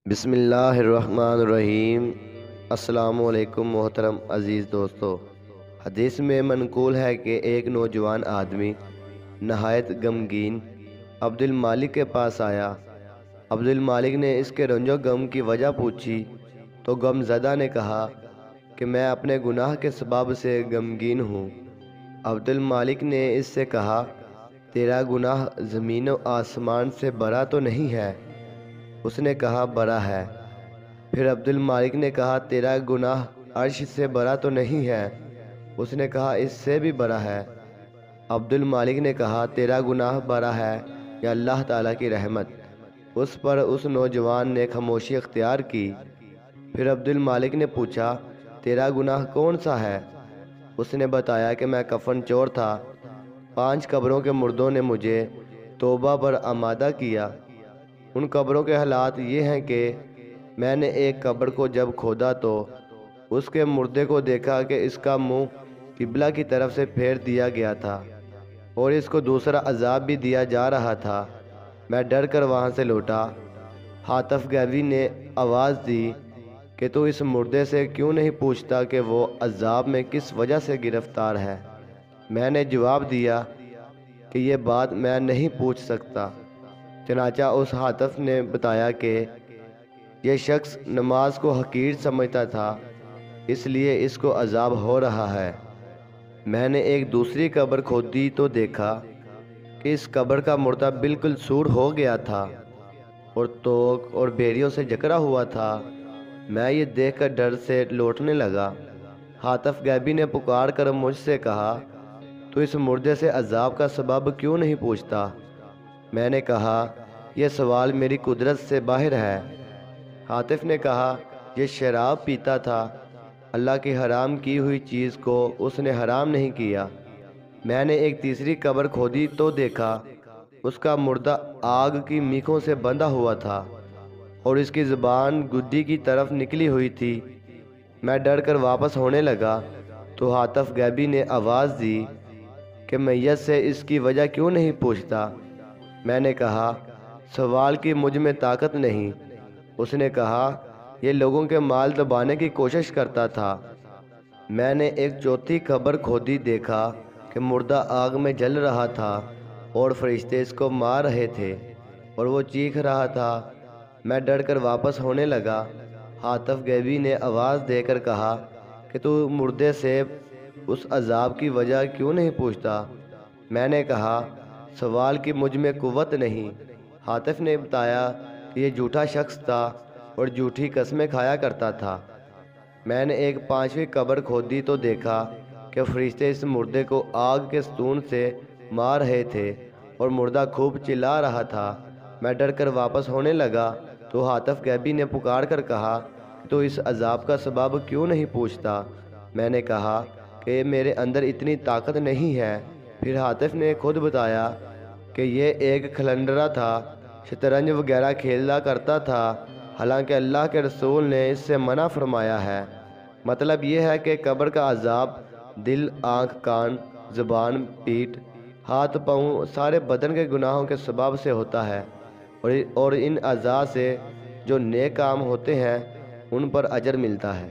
بسم اللہ الرحمن الرحیم۔ السلام علیکم محترم عزیز دوستو۔ حدیث میں منقول ہے کہ ایک نوجوان آدمی نہایت غمگین عبد المالک کے پاس آیا۔ عبد المالک نے اس کے رنج و غم کی وجہ پوچھی تو غم زدہ نے کہا کہ میں اپنے گناہ کے سبب سے غمگین ہوں۔ عبد المالک نے اس سے کہا، تیرا گناہ زمین و آسمان سے بڑا تو نہیں ہے؟ اس نے کہا، بڑا ہے۔ پھر عبد المالک نے کہا، تیرا گناہ عرش سے بڑا تو نہیں ہے؟ اس نے کہا، اس سے بھی بڑا ہے۔ عبد المالک نے کہا، تیرا گناہ بڑا ہے یا اللہ تعالیٰ کی رحمت؟ اس پر اس نوجوان نے خاموشی اختیار کی۔ پھر عبد المالک نے پوچھا، تیرا گناہ کون سا ہے؟ اس نے بتایا کہ میں کفن چور تھا۔ 5 قبروں کے مردوں نے مجھے توبہ پر آمادہ کیا۔ ان قبروں کے حالات یہ ہیں کہ میں نے ایک قبر کو جب کھودا تو اس کے مردے کو دیکھا کہ اس کا منہ قبلہ کی طرف سے پھیر دیا گیا تھا اور اس کو دوسرا عذاب بھی دیا جا رہا تھا۔ میں ڈر کر وہاں سے لوٹا۔ حاتف غیبی نے آواز دی کہ تو اس مردے سے کیوں نہیں پوچھتا کہ وہ عذاب میں کس وجہ سے گرفتار ہے؟ میں نے جواب دیا کہ یہ بات میں نہیں پوچھ سکتا۔ چنانچہ اس حاتف نے بتایا کہ یہ شخص نماز کو حقیر سمجھتا تھا، اس لیے اس کو عذاب ہو رہا ہے۔ میں نے ایک دوسری قبر کھودی تو دیکھا کہ اس قبر کا مردہ بالکل سور ہو گیا تھا اور توک اور بیریوں سے جکڑا ہوا تھا۔ میں یہ دیکھ کر ڈر سے لوٹنے لگا۔ حاتف غیبی نے پکار کر مجھ سے کہا، تو اس مردے سے عذاب کا سبب کیوں نہیں پوچھتا؟ میں نے کہا، یہ سوال میری قدرت سے باہر ہے۔ حاتف نے کہا، یہ شراب پیتا تھا، اللہ کی حرام کی ہوئی چیز کو اس نے حرام نہیں کیا۔ میں نے ایک تیسری قبر کھودی تو دیکھا اس کا مردہ آگ کی میخوں سے بندھا ہوا تھا اور اس کی زبان گدی کی طرف نکلی ہوئی تھی۔ میں ڈر کر واپس ہونے لگا تو حاتف غیبی نے آواز دی کہ میت سے اس کی وجہ کیوں نہیں پوچھتا؟ میں نے کہا، سوال کی مجھ میں طاقت نہیں۔ اس نے کہا، یہ لوگوں کے مال دبانے کی کوشش کرتا تھا۔ میں نے ایک چوتھی قبر کھودی، دیکھا کہ مردہ آگ میں جل رہا تھا اور فرشتے اس کو مار رہے تھے اور وہ چیخ رہا تھا۔ میں ڈر کر واپس ہونے لگا۔ حاتف غیبی نے آواز دے کر کہا کہ تو مردے سے اس عذاب کی وجہ کیوں نہیں پوچھتا؟ میں نے کہا، سوال کی مجھ میں قوت نہیں۔ حاتف نے بتایا کہ یہ جھوٹا شخص تھا اور جھوٹی قسمیں کھایا کرتا تھا۔ میں نے ایک 5ویں قبر کھودی تو دیکھا کہ فرشتے اس مردے کو آگ کے ستون سے مار رہے تھے اور مردہ خوب چلا رہا تھا۔ میں ڈر کر واپس ہونے لگا تو حاتف غیبی نے پکار کر کہا، تو اس عذاب کا سبب کیوں نہیں پوچھتا؟ میں نے کہا کہ میرے اندر اتنی طاقت نہیں ہے۔ پھر حاتف نے خود بتایا کہ یہ ایک کھلنڈرا تھا، شطرنج وغیرہ کھیلا کرتا تھا، حالانکہ اللہ کے رسول نے اس سے منع فرمایا ہے۔ مطلب یہ ہے کہ قبر کا عذاب دل، آنکھ، کان، زبان، پیٹھ، ہاتھ، پاؤں، سارے بدن کے گناہوں کے سبب سے ہوتا ہے اور ان اعضاء سے جو نیک کام ہوتے ہیں ان پر اجر ملتا ہے۔